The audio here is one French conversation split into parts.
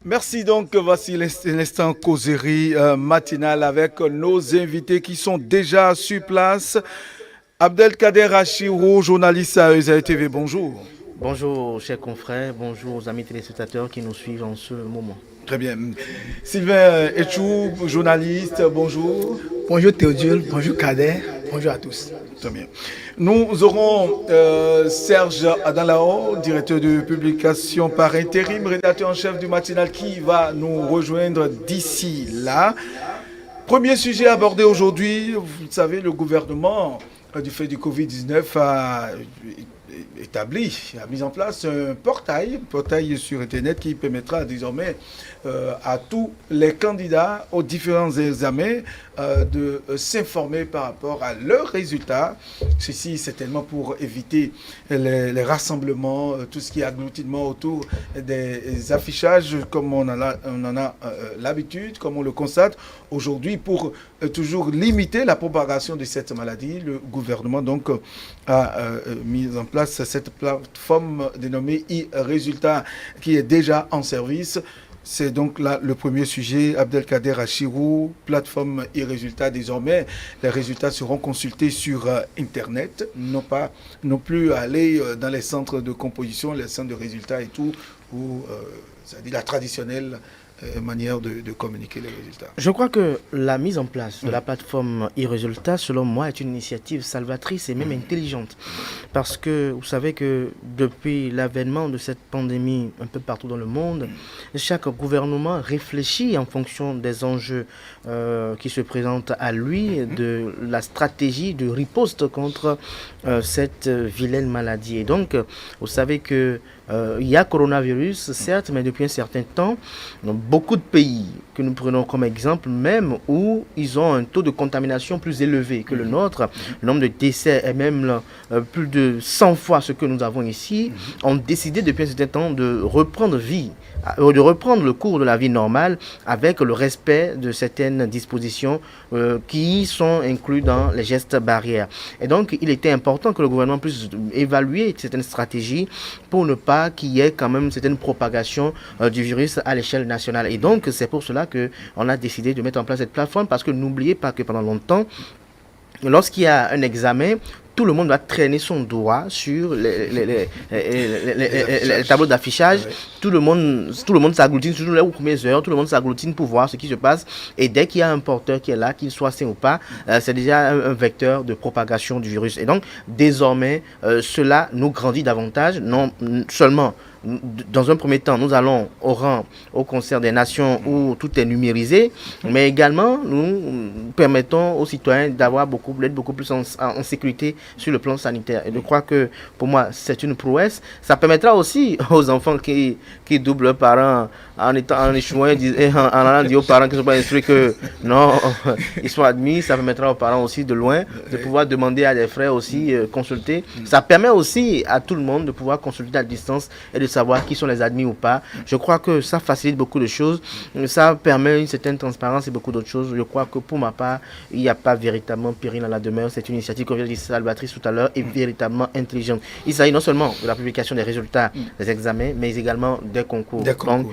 Merci donc, voici l'instant causerie matinale avec nos invités qui sont déjà sur place. Abdelkader Achirou, journaliste à ESA TV, bonjour. Bonjour chers confrères, bonjour aux amis téléspectateurs qui nous suivent en ce moment. Très bien. Sylvain Etchou, journaliste, bonjour. Bonjour Théodule, bonjour Kader, bonjour à tous. Très bien. Nous aurons Serge Adalao, directeur de publication par intérim, rédacteur en chef du matinal qui va nous rejoindre d'ici là. Premier sujet abordé aujourd'hui, vous savez, le gouvernement, du fait du Covid-19, a mis en place un portail sur Internet qui permettra désormais à tous les candidats aux différents examens de s'informer par rapport à leurs résultats. Ceci certainement pour éviter les rassemblements, tout ce qui est agglutinement autour des affichages comme on en a l'habitude, comme on le constate aujourd'hui pour toujours limiter la propagation de cette maladie. Le gouvernement donc a mis en place cette plateforme dénommée e-Résultats qui est déjà en service. C'est donc là le premier sujet, Abdelkader Achirou, plateforme e-Résultats. Désormais, les résultats seront consultés sur Internet, non plus aller dans les centres de composition, les centres de résultats et tout, ou c'est-à-dire la traditionnelle manière de communiquer les résultats. Je crois que la mise en place de la plateforme e-Résultats, selon moi, est une initiative salvatrice et même intelligente. Parce que vous savez que depuis l'avènement de cette pandémie un peu partout dans le monde, chaque gouvernement réfléchit en fonction des enjeux qui se présentent à lui, de la stratégie de riposte contre cette vilaine maladie. Et donc, vous savez que il y a coronavirus, certes, mais depuis un certain temps, beaucoup de pays que nous prenons comme exemple, même où ils ont un taux de contamination plus élevé que le nôtre, le nombre de décès est même plus de 100 fois ce que nous avons ici, ont décidé depuis un certain temps de reprendre le cours de la vie normale avec le respect de certaines dispositions qui sont incluses dans les gestes barrières. Et donc, il était important que le gouvernement puisse évaluer certaines stratégies pour ne pas qu'il y ait quand même certaine propagation du virus à l'échelle nationale. Et donc, c'est pour cela qu'on a décidé de mettre en place cette plateforme parce que n'oubliez pas que pendant longtemps, lorsqu'il y a un examen, tout le monde va traîner son doigt sur les tableaux d'affichage. Ouais. Tout le monde s'agglutine, surtout les premières heures, tout le monde s'agglutine pour voir ce qui se passe. Et dès qu'il y a un porteur qui est là, qu'il soit sain ou pas, c'est déjà un vecteur de propagation du virus. Et donc, désormais, cela nous grandit davantage, non seulement. Dans un premier temps, nous allons au concert des nations où tout est numérisé, mais également nous permettons aux citoyens d'être beaucoup plus en sécurité sur le plan sanitaire. Et je crois que pour moi, c'est une prouesse. Ça permettra aussi aux enfants qui doublent leurs parents en échouant, en allant dire aux parents qui ne sont pas instruits que non, ils sont admis. Ça permettra aux parents aussi de loin de pouvoir demander à des frères aussi consulter. Ça permet aussi à tout le monde de pouvoir consulter à distance et de savoir qui sont les admis ou pas. Je crois que ça facilite beaucoup de choses. Ça permet une certaine transparence et beaucoup d'autres choses. Je crois que pour ma part, il n'y a pas véritablement péril à la demeure. C'est une initiative, comme je l'ai dit, salvatrice tout à l'heure, et véritablement intelligente. Il s'agit non seulement de la publication des résultats des examens, mais également des concours. Donc,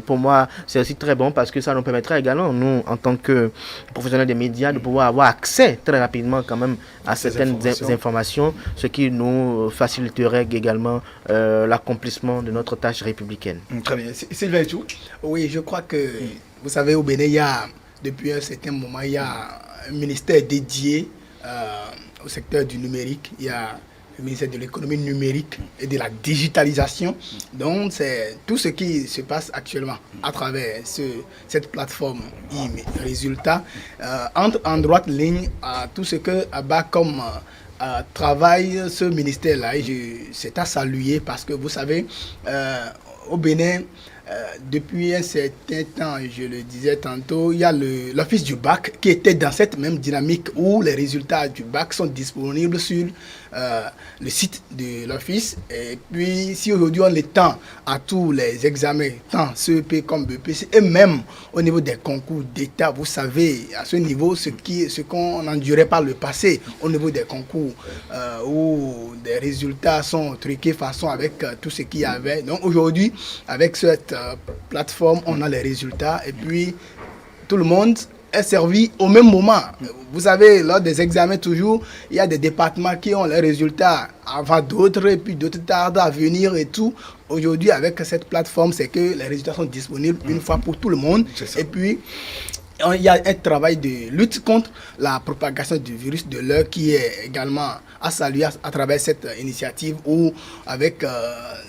pour moi, c'est aussi très bon parce que ça nous permettra également, nous, en tant que professionnels des médias, de pouvoir avoir accès très rapidement quand même à certaines informations, ce qui nous faciliterait également l'accomplissement de notre tâche républicaine. Très bien. Sylvain Etchou. Oui, je crois que, vous savez, au Bénin, depuis un certain moment, il y a un ministère dédié au secteur du numérique. Il y a le ministère de l'économie numérique et de la digitalisation. Donc, c'est tout ce qui se passe actuellement à travers cette plateforme e-Résultats entre en droite ligne à tout ce que Abba comme travaille ce ministère-là. Et c'est à saluer parce que vous savez, au Bénin, depuis un certain temps, je le disais tantôt, il y a l'office du bac qui était dans cette même dynamique où les résultats du bac sont disponibles sur le site de l'office. Et puis, si aujourd'hui on étend à tous les examens, tant CEP comme BPC, et même au niveau des concours d'État, vous savez, à ce niveau, ce qu'on endurait par le passé, au niveau des concours où des résultats sont truqués façon avec tout ce qu'il y avait. Donc aujourd'hui, avec cette cette plateforme, on a les résultats et puis tout le monde est servi au même moment. Vous savez, lors des examens toujours, il y a des départements qui ont les résultats avant d'autres et puis d'autres tardent à venir et tout. Aujourd'hui, avec cette plateforme, c'est que les résultats sont disponibles une fois pour tout le monde. Et puis, il y a un travail de lutte contre la propagation du virus de l'heure qui est également à saluer à travers cette initiative où, avec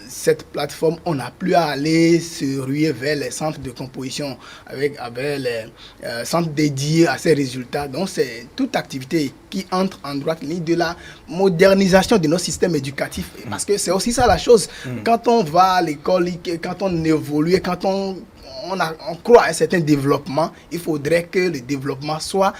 cette plateforme, on n'a plus à aller se ruer vers les centres de composition avec les centres dédiés à ces résultats. Donc, c'est toute activité qui entre en droite ligne de la modernisation de notre système éducatif. Parce que c'est aussi ça la chose. Quand on va à l'école, quand on évolue, quand on croit à un certain développement, il faudrait que le développement soit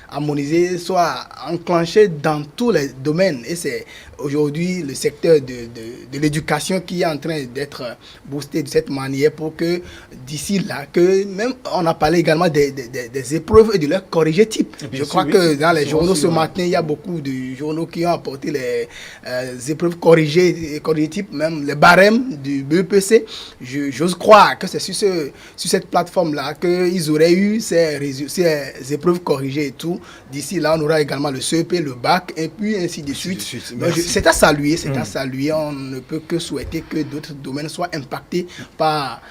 harmonisé, soit enclenché dans tous les domaines. Et c'est aujourd'hui le secteur de l'éducation qui est en train d'être boosté de cette manière pour que d'ici là, que même on a parlé également des épreuves et de leur corrigé type. Je crois que dans les journaux ce matin, il y a beaucoup de journaux qui ont apporté les épreuves corrigées type, même les barèmes du BEPC. J'ose croire que c'est sur cette plateforme-là qu'ils auraient eu ces épreuves corrigées et tout. D'ici là, on aura également le CEP, le bac, et puis ainsi de suite. C'est à saluer, à saluer. On ne peut que souhaiter que d'autres domaines soient impactés par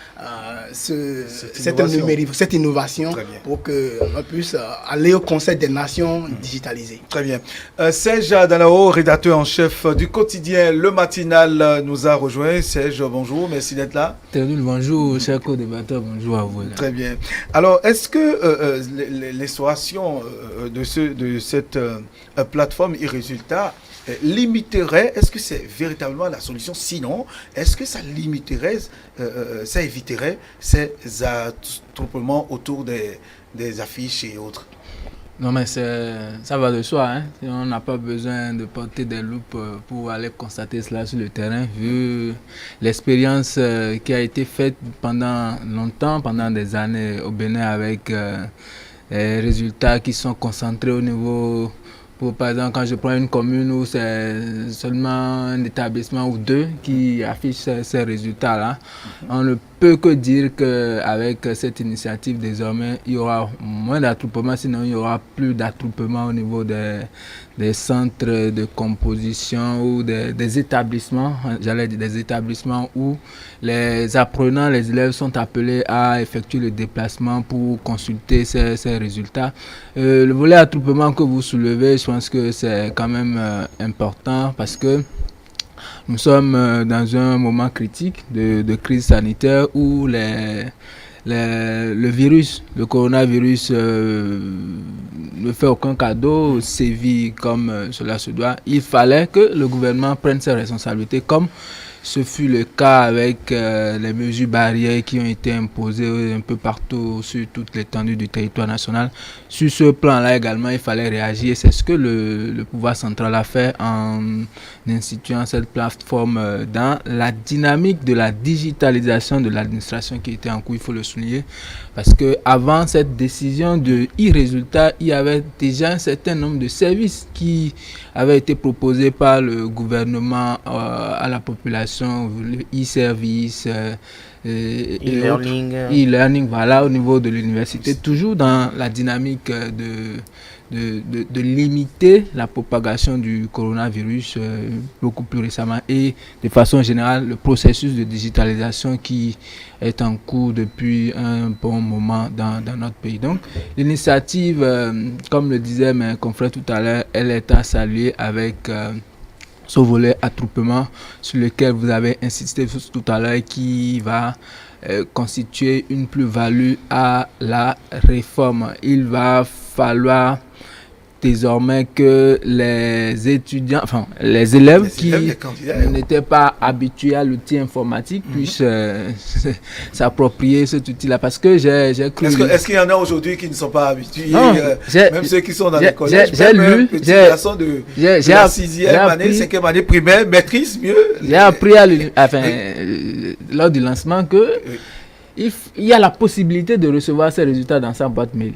cette innovation pour qu'on puisse aller au Conseil des Nations digitalisées. Très bien. Serge Dalao, rédacteur en chef du quotidien Le Matinal, nous a rejoint. Serge, bonjour, merci d'être là. Bonjour, chers co-débatteurs, bonjour à vous. Là. Très bien. Alors, est-ce que l'instauration de cette plateforme e-résultats limiterait, est-ce que c'est véritablement la solution? Sinon, est-ce que ça limiterait, ça éviterait ces attroupements autour des affiches et autres? Non, mais ça va de soi. Hein. On n'a pas besoin de porter des loupes pour aller constater cela sur le terrain, vu l'expérience qui a été faite pendant longtemps, pendant des années au Bénin, avec les résultats qui sont concentrés au niveau... Par exemple, quand je prends une commune où c'est seulement un établissement ou deux qui affiche ces résultats-là, on ne peut que dire qu'avec cette initiative, désormais, il y aura moins d'attroupement, sinon il n'y aura plus d'attroupement au niveau des centres de composition ou des établissements, j'allais dire des établissements où les apprenants, les élèves sont appelés à effectuer le déplacement pour consulter ces résultats. Le volet attroupement que vous soulevez, je pense que c'est quand même important parce que nous sommes dans un moment critique de crise sanitaire où le virus, le coronavirus ne fait aucun cadeau, sévit comme cela se doit. Il fallait que le gouvernement prenne ses responsabilités comme ce fut le cas avec les mesures barrières qui ont été imposées un peu partout sur toute l'étendue du territoire national. Sur ce plan-là également, il fallait réagir. C'est ce que le pouvoir central a fait en instituant cette plateforme dans la dynamique de la digitalisation de l'administration qui était en cours, il faut le souligner. Parce qu'avant cette décision de e-résultat, il y avait déjà un certain nombre de services qui avaient été proposés par le gouvernement à la population. E-service, e-learning, voilà, au niveau de l'université, toujours dans la dynamique de limiter la propagation du coronavirus beaucoup plus récemment et de façon générale le processus de digitalisation qui est en cours depuis un bon moment dans notre pays. Donc l'initiative, comme le disait mes confrères tout à l'heure, elle est à saluer avec ce volet attroupement sur lequel vous avez insisté tout à l'heure qui va constituer une plus-value à la réforme. Il va falloir désormais que les étudiants, enfin les élèves qui n'étaient pas habitués à l'outil informatique puissent s'approprier cet outil-là. Parce que j'ai cru... Est-ce qu'il y en a aujourd'hui qui ne sont pas habitués, même ceux qui sont dans les collèges, j'ai lu, petit garçon de la 6e année, 5e année primaire, maîtrise mieux. J'ai appris lors du lancement que... Il y a la possibilité de recevoir ces résultats dans sa boîte mail.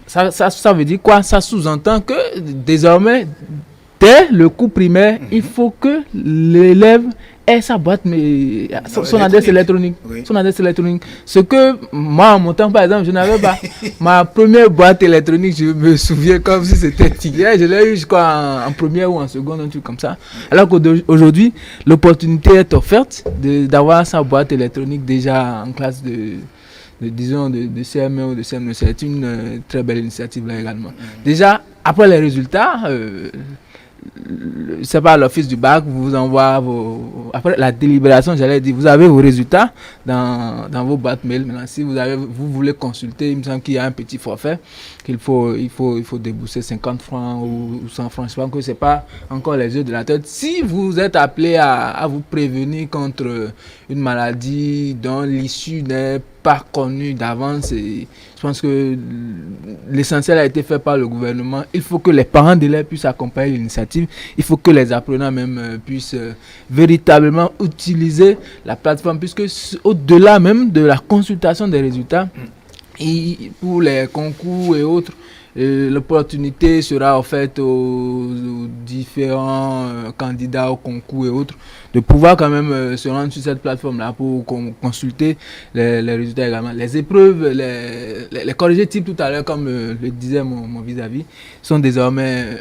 Ça veut dire quoi? Ça sous-entend que désormais, dès le cours primaire, il faut que l'élève ait sa boîte, mais son adresse électronique. Oui. Son adresse électronique. Ce que moi, en mon temps, par exemple, je n'avais pas. Ma première boîte électronique, je me souviens comme si c'était hier. Je l'ai eu, je crois, en première ou en seconde, un truc comme ça. Alors qu'aujourd'hui, l'opportunité est offerte d'avoir sa boîte électronique déjà en classe disons, de CM1 ou de CM2. C'est une très belle initiative là également. Déjà, après les résultats, c'est pas l'office du bac vous envoie après la délibération, j'allais dire, vous avez vos résultats dans vos boîtes mail. Maintenant, si vous voulez consulter, il me semble qu'il y a un petit forfait il faut débourser 50 francs ou 100 francs. Je pense que c'est pas encore les yeux de la tête. Si vous êtes appelé à vous prévenir contre une maladie dont l'issue n'est pas connue d'avance, je pense que l'essentiel a été fait par le gouvernement. Il faut que les parents d'élèves puissent accompagner l'initiative. Il faut que les apprenants même puissent véritablement utiliser la plateforme, puisque au-delà même de la consultation des résultats, et pour les concours et autres, l'opportunité sera offerte aux différents candidats au concours et autres de pouvoir quand même se rendre sur cette plateforme-là pour consulter les résultats également. Les épreuves, les corrigés type tout à l'heure, comme le disait mon vis-à-vis, seront désormais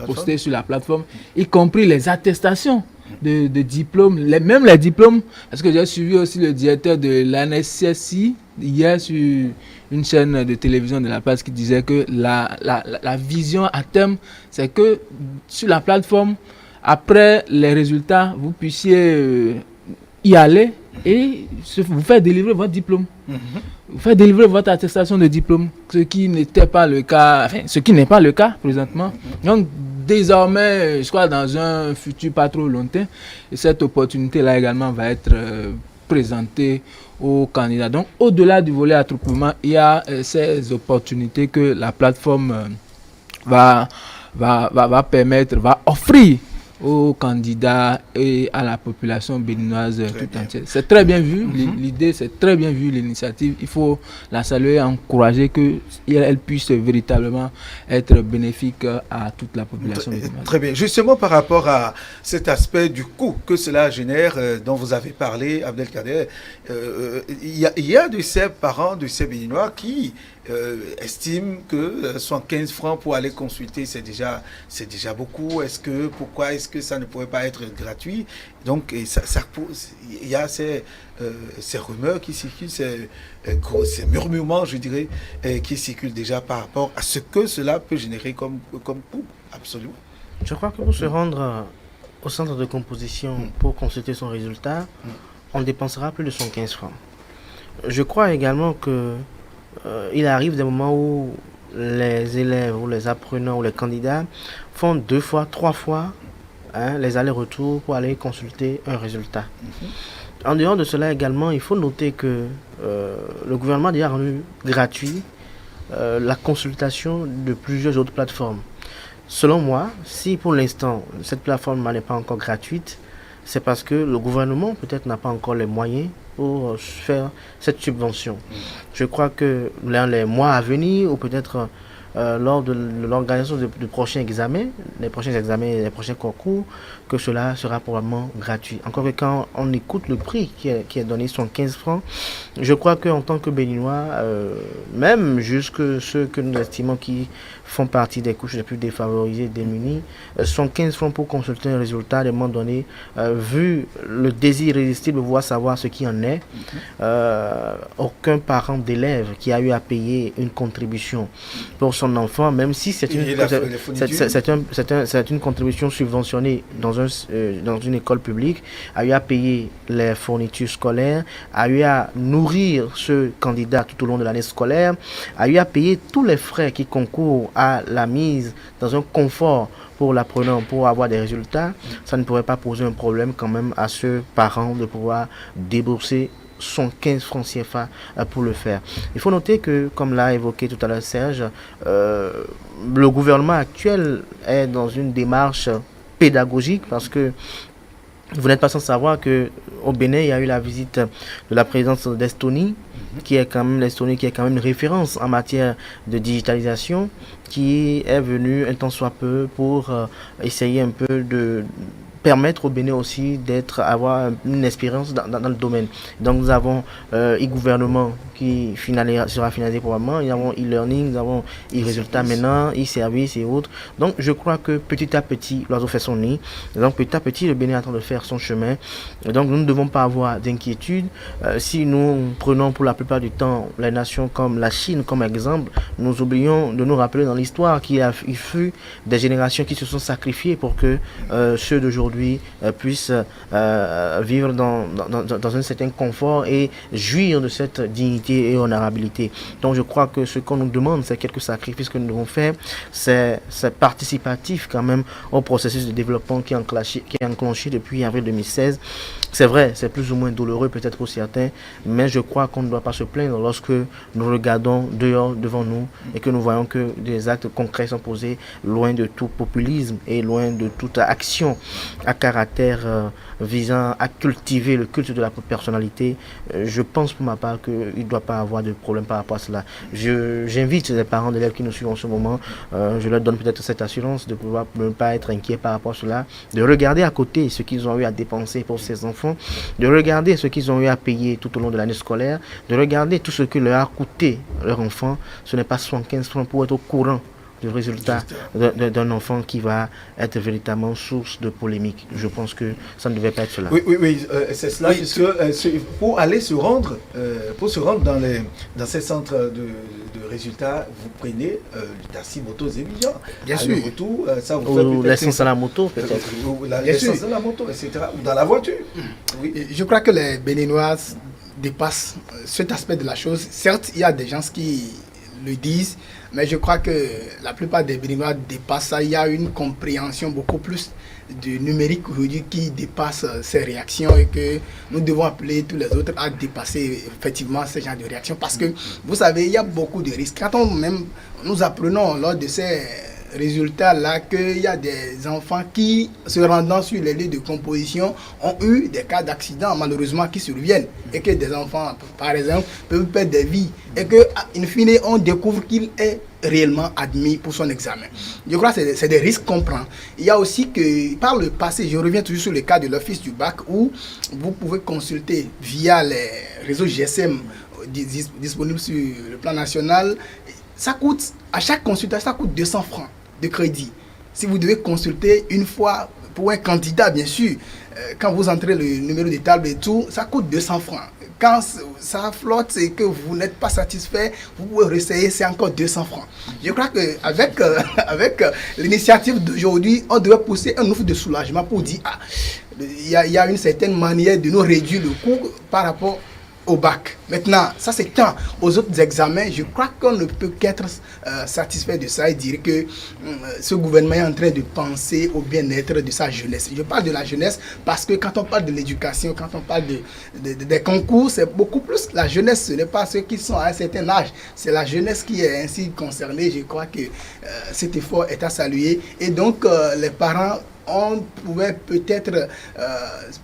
postés sur la plateforme, y compris les attestations de diplômes, même les diplômes, parce que j'ai suivi aussi le directeur de l'ANSSI hier sur une chaîne de télévision de La Place qui disait que la vision à terme, c'est que sur la plateforme, après les résultats, vous puissiez y aller et vous faire délivrer votre diplôme. Vous faire délivrer votre attestation de diplôme, ce qui n'est pas le cas présentement. Donc, désormais, je crois dans un futur pas trop lointain, cette opportunité-là également va être présentée aux candidats. Donc, au-delà du volet attroupement, il y a ces opportunités que la plateforme va offrir aux candidats et à la population béninoise tout entière. C'est très bien vu, l'idée, c'est très bien vu, l'initiative. Il faut la saluer et encourager qu'elle puisse véritablement être bénéfique à toute la population béninoise. Très bien. Justement, par rapport à cet aspect du coût que cela génère, dont vous avez parlé, Abdelkader, il y a de ces parents, de ces Béninois qui estiment que 115 francs pour aller consulter, c'est déjà beaucoup. Pourquoi est-ce que ça ne pourrait pas être gratuit? Donc, il y a ces rumeurs qui circulent, ces murmurements, je dirais, qui circulent déjà par rapport à ce que cela peut générer comme coût, absolument. Je crois que pour se rendre au centre de composition pour consulter son résultat, on dépensera plus de 115 francs. Je crois également que il arrive des moments où les élèves ou les apprenants ou les candidats font 2 fois, 3 fois les allers-retours pour aller consulter un résultat. En dehors de cela également, il faut noter que le gouvernement a déjà rendu gratuit la consultation de plusieurs autres plateformes. Selon moi, si pour l'instant cette plateforme n'est pas encore gratuite, c'est parce que le gouvernement peut-être n'a pas encore les moyens pour faire cette subvention. Je crois que dans les mois à venir, ou peut-être lors de l'organisation de prochains examens, les prochains concours, que cela sera probablement gratuit. Encore que quand on écoute le prix qui est donné, 115 francs, je crois qu'en tant que Béninois, même jusque ceux que nous estimons qui font partie des couches les plus défavorisées, démunies, 115 francs pour consulter un résultat à un moment donné, vu le désir irrésistible de vouloir savoir ce qui en est, aucun parent d'élève qui a eu à payer une contribution pour son enfant, même si c'est une contribution subventionnée dans une école publique, a eu à payer les fournitures scolaires, a eu à nourrir ce candidat tout au long de l'année scolaire, a eu à payer tous les frais qui concourent à la mise dans un confort pour l'apprenant, pour avoir des résultats. Ça ne pourrait pas poser un problème quand même à ce parent de pouvoir débourser 115 francs CFA pour le faire. Il faut noter que, comme l'a évoqué tout à l'heure Serge, le gouvernement actuel est dans une démarche pédagogique, parce que vous n'êtes pas sans savoir qu'au Bénin, il y a eu la visite de la présidence d'Estonie, qui est quand même une référence en matière de digitalisation, qui est venue un tant soit peu pour essayer un peu permettre au Bénin aussi avoir une expérience dans le domaine. Donc nous avons e-gouvernement qui sera finalisé probablement, nous avons e-learning, nous avons e-résultats maintenant, e-service et autres. Donc je crois que petit à petit, l'oiseau fait son nid. Donc petit à petit, le Bénin est en train de faire son chemin. Donc nous ne devons pas avoir d'inquiétude. Si nous prenons pour la plupart du temps les nations comme la Chine comme exemple, nous oublions de nous rappeler dans l'histoire qu'il fut des générations qui se sont sacrifiées pour que ceux d'aujourd'hui puissent vivre dans un certain confort et jouir de cette dignité et honorabilité. Donc je crois que ce qu'on nous demande, c'est quelques sacrifices que nous devons faire. C'est participatif quand même au processus de développement qui est enclenché depuis avril 2016. C'est vrai, c'est plus ou moins douloureux peut-être pour certains, mais je crois qu'on ne doit pas se plaindre lorsque nous regardons dehors devant nous et que nous voyons que des actes concrets sont posés loin de tout populisme et loin de toute action à caractère visant à cultiver le culte de la personnalité. Je pense pour ma part qu'il ne doit pas avoir de problème par rapport à cela. J'invite les parents d'élèves qui nous suivent en ce moment, je leur donne peut-être cette assurance de pouvoir ne pas être inquiets par rapport à cela, de regarder à côté ce qu'ils ont eu à dépenser pour ces enfants, de regarder ce qu'ils ont eu à payer tout au long de l'année scolaire, de regarder tout ce que leur a coûté leur enfant. Ce n'est pas 75 francs pour être au courant du résultat d'un enfant qui va être véritablement source de polémique. Je pense que ça ne devait pas être cela. Oui, c'est cela, puisque pour aller se rendre, dans ces centres de résultats, vous prenez le taxi moto Zévian. Bien sûr. Retour, ça vous Ou l'essence à la moto, peut-être. L'essence à la moto, etc. Ou dans la voiture. Oui. Je crois que les Béninois dépassent cet aspect de la chose. Certes, il y a des gens qui le disent, mais je crois que la plupart des Béninois dépassent ça. Il y a une compréhension beaucoup plus du numérique aujourd'hui qui dépasse ces réactions et que nous devons appeler tous les autres à dépasser effectivement ce genre de réactions parce que vous savez, il y a beaucoup de risques. Quand nous apprenons lors de ces résultats-là qu'il y a des enfants qui, se rendant sur les lieux de composition, ont eu des cas d'accident malheureusement qui surviennent et que des enfants, par exemple, peuvent perdre des vies et que, in fine, on découvre qu'il est réellement admis pour son examen. Je crois que c'est des risques qu'on prend. Il y a aussi que, par le passé, je reviens toujours sur le cas de l'Office du bac où vous pouvez consulter via les réseaux GSM disponibles sur le plan national. Ça coûte, à chaque consultation, ça coûte 200 francs de crédit. Si vous devez consulter une fois pour un candidat, bien sûr, quand vous entrez le numéro de table et tout, ça coûte 200 francs. Quand ça flotte et que vous n'êtes pas satisfait, vous pouvez réessayer, c'est encore 200 francs. Je crois qu'avec avec l'initiative d'aujourd'hui, on devrait pousser un offre de soulagement pour dire il y a une certaine manière de nous réduire le coût par rapport au bac. Maintenant, ça c'est tant aux autres examens, je crois qu'on ne peut qu'être satisfait de ça et dire que ce gouvernement est en train de penser au bien-être de sa jeunesse. Je parle de la jeunesse parce que quand on parle de l'éducation, quand on parle des concours, c'est beaucoup plus la jeunesse, ce n'est pas ceux qui sont à un certain âge, c'est la jeunesse qui est ainsi concernée. Je crois que cet effort est à saluer et donc les parents, on pouvait peut-être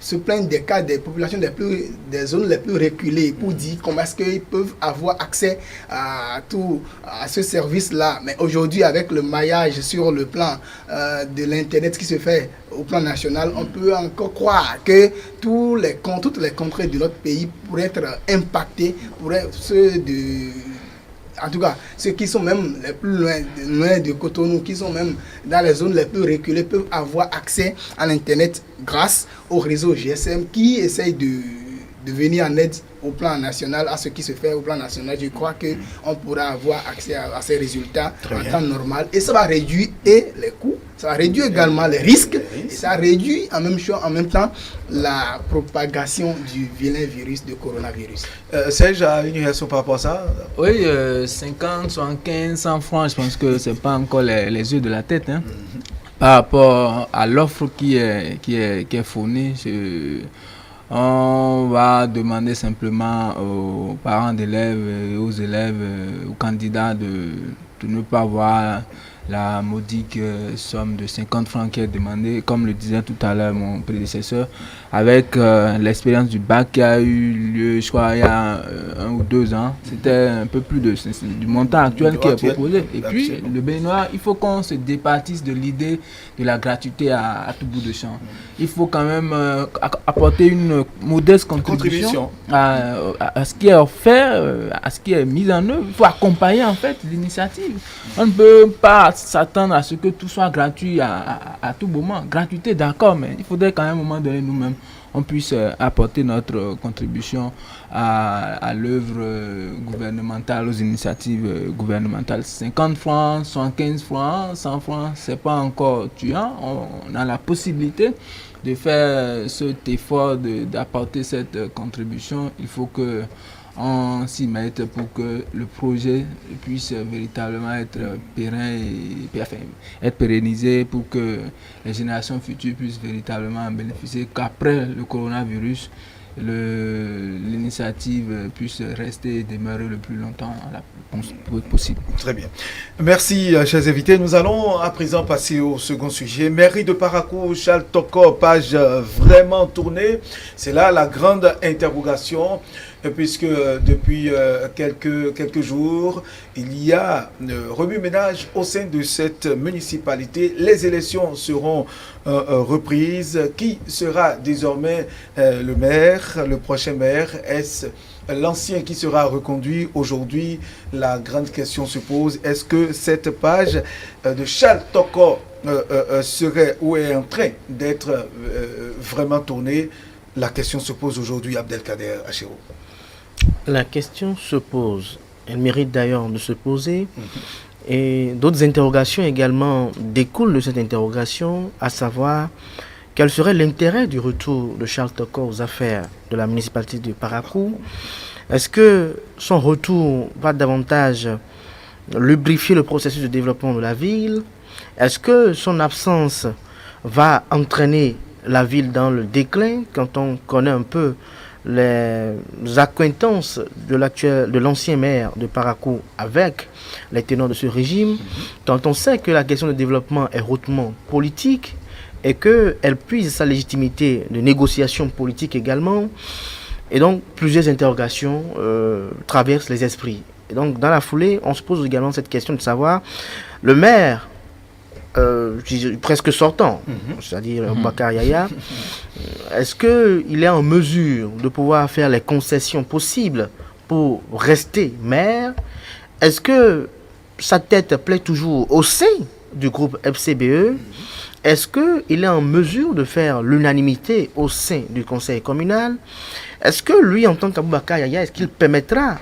se plaindre des cas des populations des zones les plus reculées pour dire comment est-ce qu'ils peuvent avoir accès à ce service-là. Mais aujourd'hui, avec le maillage sur le plan de l'Internet qui se fait au plan national, on peut encore croire que toutes les contrées de notre pays pourraient être impactées, en tout cas, ceux qui sont même les plus loin de Cotonou, qui sont même dans les zones les plus reculées, peuvent avoir accès à l'Internet grâce au réseau GSM qui essaye de venir en aide au plan national, à ce qui se fait au plan national. Je crois qu'on pourra avoir accès à ces résultats en temps normal et ça va réduire les coûts, ça va réduire également les risques et ça réduit en même temps la propagation du vilain virus de coronavirus. Serge a une réaction par rapport à ça? Oui, 50, 75, 100 francs, je pense que ce n'est pas encore les yeux de la tête. Hein. Par rapport à l'offre qui est fournie, on va demander simplement aux parents d'élèves, aux élèves, aux candidats de ne pas avoir la modique somme de 50 francs qui est demandée, comme le disait tout à l'heure mon prédécesseur, avec l'expérience du bac qui a eu lieu, je crois, il y a 1 ou 2 ans. C'était un peu plus du montant actuel qui est proposé. Et puis, le Béninois, il faut qu'on se départisse de l'idée de la gratuité à tout bout de champ. Il faut quand même apporter une modeste contribution à ce qui est offert, à ce qui est mis en œuvre. Il faut accompagner en fait l'initiative. On ne peut pas s'attendre à ce que tout soit gratuit à tout moment. Gratuité, d'accord, mais il faudrait qu'à un moment donné, nous-mêmes, on puisse apporter notre contribution à l'œuvre gouvernementale, aux initiatives gouvernementales. 50 francs, 75 francs, 100 francs, c'est pas encore tuant. On a la possibilité de faire cet effort d'apporter cette contribution. Il faut que on s'y mette pour que le projet puisse véritablement être pérenne et être pérennisé, pour que les générations futures puissent véritablement en bénéficier, qu'après le coronavirus, l'initiative puisse rester et demeurer le plus longtemps possible. Très bien. Merci, chers invités. Nous allons à présent passer au second sujet. Mairie de Parakou, Charles Toko, page vraiment tournée. C'est là la grande interrogation, puisque depuis quelques jours, il y a remue-ménage au sein de cette municipalité. Les élections seront reprises. Qui sera désormais le maire, le prochain maire? Est-ce l'ancien qui sera reconduit? Aujourd'hui, la grande question se pose. Est-ce que cette page de Charles Toko serait ou est en train d'être vraiment tournée? La question se pose aujourd'hui, Abdelkader Achero. La question se pose. Elle mérite d'ailleurs de se poser. Et d'autres interrogations également découlent de cette interrogation, à savoir quel serait l'intérêt du retour de Charles Toko aux affaires de la municipalité de Parakou. Est-ce que son retour va davantage lubrifier le processus de développement de la ville? Est-ce que son absence va entraîner la ville dans le déclin? Quand on connaît un peu les accointances de l'ancien maire de Parakou avec les tenants de ce régime, quand on sait que la question de développement est hautement politique et qu'elle puise sa légitimité de négociation politique également, et donc plusieurs interrogations traversent les esprits. Et donc dans la foulée, on se pose également cette question de savoir, le maire presque sortant, c'est-à-dire Bakar Yaya, est-ce qu'il est en mesure de pouvoir faire les concessions possibles pour rester maire? Est-ce que sa tête plaît toujours au sein du groupe FCBE? Est-ce qu'il est en mesure de faire l'unanimité au sein du conseil communal? Est-ce que lui, en tant qu'Aboubacar Yaya, est-ce qu'il permettra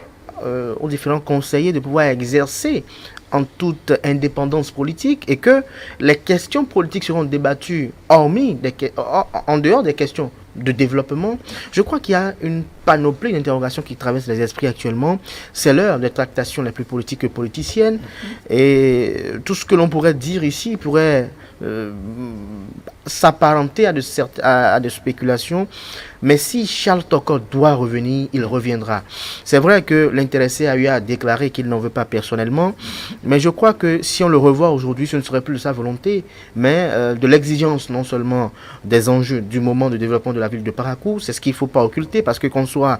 aux différents conseillers de pouvoir exercer en toute indépendance politique, et que les questions politiques seront débattues en dehors des questions de développement? Je crois qu'il y a une panoplie d'interrogations qui traversent les esprits actuellement. C'est l'heure des tractations les plus politiques que politiciennes, et tout ce que l'on pourrait dire ici pourrait s'apparenter à des spéculations. Mais si Charles Toko doit revenir, il reviendra. C'est vrai que l'intéressé a eu à déclarer qu'il n'en veut pas personnellement, mais je crois que si on le revoit aujourd'hui, ce ne serait plus de sa volonté, mais de l'exigence non seulement des enjeux du moment de développement de la ville de Parakou. C'est ce qu'il ne faut pas occulter, parce que qu'on soit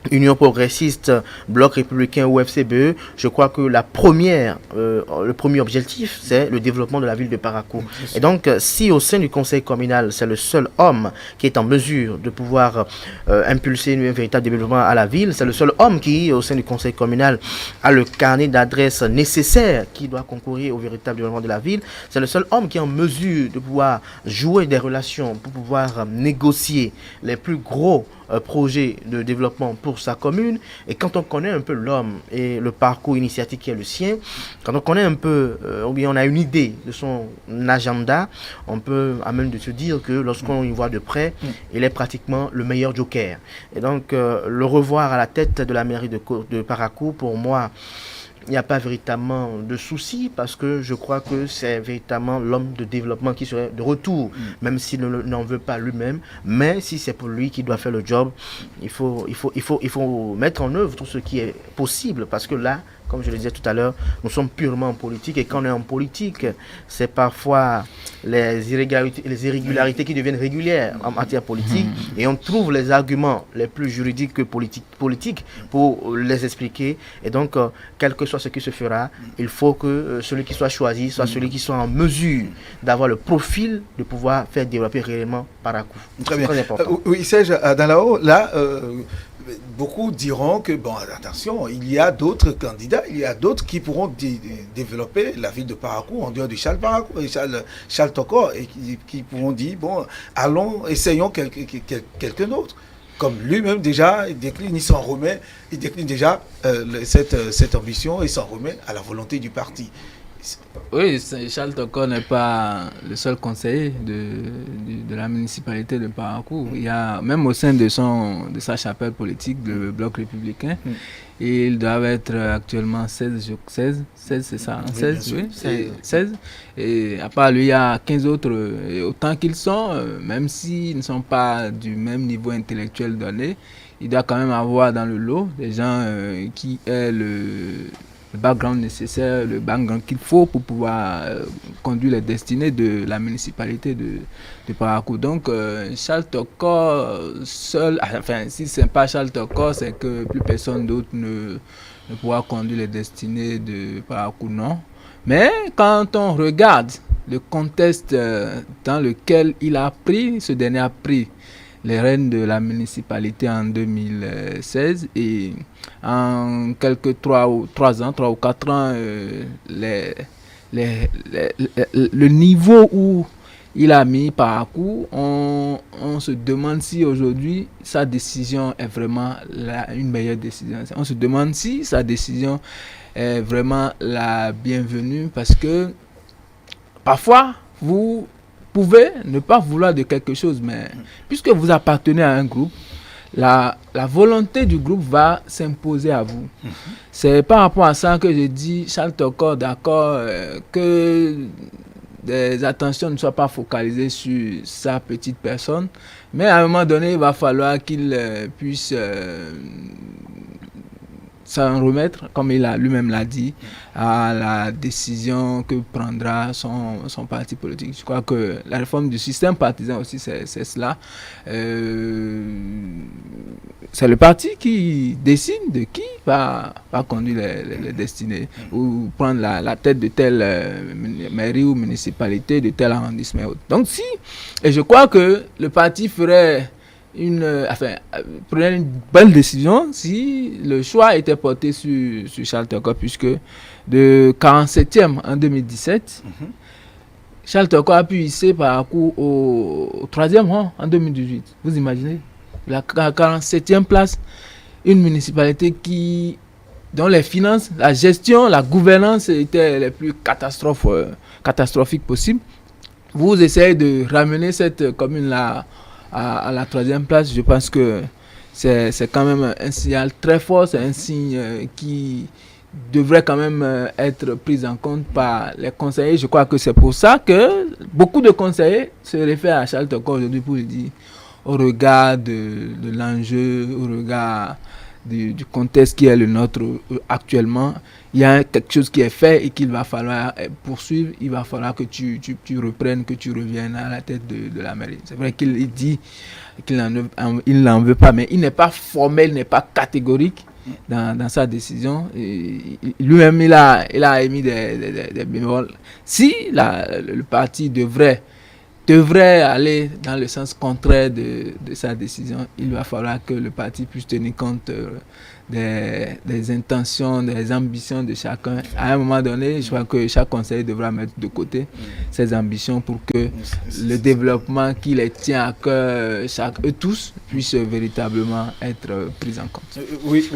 Union progressiste, Bloc républicain ou FCBE, je crois que le premier objectif, c'est le développement de la ville de Parakou. Et donc, si au sein du conseil communal, c'est le seul homme qui est en mesure de pouvoir impulser un véritable développement à la ville, c'est le seul homme qui, au sein du conseil communal, a le carnet d'adresses nécessaire qui doit concourir au véritable développement de la ville, c'est le seul homme qui est en mesure de pouvoir jouer des relations pour pouvoir négocier les plus gros projet de développement pour sa commune. Et quand on connaît un peu l'homme et le parcours initiatique qui est le sien, quand on connaît un peu, ou bien on a une idée de son agenda, on peut à même de se dire que lorsqu'on y voit de près, il est pratiquement le meilleur joker. Et donc le revoir à la tête de la mairie de Parakou, pour moi, il n'y a pas véritablement de souci, parce que je crois que c'est véritablement l'homme de développement qui serait de retour, même s'il n'en veut pas lui-même. Mais si c'est pour lui qui doit faire le job, il faut mettre en œuvre tout ce qui est possible, parce que là, comme je le disais tout à l'heure, nous sommes purement en politique. Et quand on est en politique, c'est parfois les irrégularités qui deviennent régulières en matière politique. Et on trouve les arguments les plus juridiques que politiques pour les expliquer. Et donc, quel que soit ce qui se fera, il faut que celui qui soit choisi soit celui qui soit en mesure d'avoir le profil de pouvoir faire développer réellement Parakou. Très bien. Très important. Oui, Serge, dans là-haut, là, beaucoup diront que, bon, attention, il y a d'autres candidats, il y a d'autres qui pourront développer la ville de Parakou en dehors de Charles Tokor, et qui pourront dire, bon, allons, essayons quelqu'un d'autre. Comme lui-même déjà, il décline déjà cette ambition et s'en remet à la volonté du parti. Oui, Charles Tokor n'est pas le seul conseiller de la municipalité de Parakou. Il y a, même au sein de sa chapelle politique, le Bloc républicain, ils doivent être actuellement 16, c'est ça, hein, 16, oui, 16. Et à part lui, il y a 15 autres, et autant qu'ils sont, même s'ils ne sont pas du même niveau intellectuel donné, il doit quand même avoir dans le lot des gens qui aient le background nécessaire, le background qu'il faut pour pouvoir conduire les destinées de la municipalité de Parakou. Donc, Charles Tokor seul, enfin, si ce n'est pas Charles Tokor, c'est que plus personne d'autre ne pourra conduire les destinées de Parakou, non. Mais quand on regarde le contexte dans lequel ce dernier a pris les rênes de la municipalité en 2016, et en quelques 3 ou 4 ans, le niveau où il a mis Parakou, on se demande si aujourd'hui sa décision est vraiment une meilleure décision. On se demande si sa décision est vraiment la bienvenue, parce que parfois vous pouvez ne pas vouloir de quelque chose, mais puisque vous appartenez à un groupe, la volonté du groupe va s'imposer à vous. C'est par rapport à ça que je dis, Charles Tokor, d'accord, que des attentions ne soient pas focalisées sur sa petite personne, mais à un moment donné, il va falloir qu'il puisse s'en remettre, comme lui-même l'a dit, à la décision que prendra son parti politique. Je crois que la réforme du système partisan aussi, c'est cela. C'est le parti qui décide de qui va conduire les destinées, ou prendre la tête de telle mairie ou municipalité, de tel arrondissement. Donc et je crois que le parti prenait une bonne décision si le choix était porté sur Charles Tokor, puisque de 47e en 2017, Charles Tokor a pu hisser Parakou au 3e rang en 2018. Vous imaginez, la 47e place, une municipalité dont les finances, la gestion, la gouvernance étaient les plus catastrophiques possibles. Vous essayez de ramener cette commune-là à la 3e place. Je pense que c'est quand même un signal très fort, c'est un signe qui devrait quand même être pris en compte par les conseillers. Je crois que c'est pour ça que beaucoup de conseillers se réfèrent à Charles Tokor aujourd'hui pour lui dire, au regard de l'enjeu, au regard du contexte qui est le nôtre actuellement, il y a quelque chose qui est fait et qu'il va falloir poursuivre. Il va falloir que tu reprennes, que tu reviennes à la tête de la mairie. C'est vrai qu'il dit qu'il n'en veut pas, mais il n'est pas formel, il n'est pas catégorique dans sa décision. Et lui-même, il a émis des bémols. Si le parti devrait aller dans le sens contraire de sa décision, il va falloir que le parti puisse tenir compte des intentions, des ambitions de chacun. À un moment donné, je crois que chaque conseiller devra mettre de côté ses ambitions pour que le développement qui les tient à cœur, eux tous, puisse véritablement être pris en compte. Oui,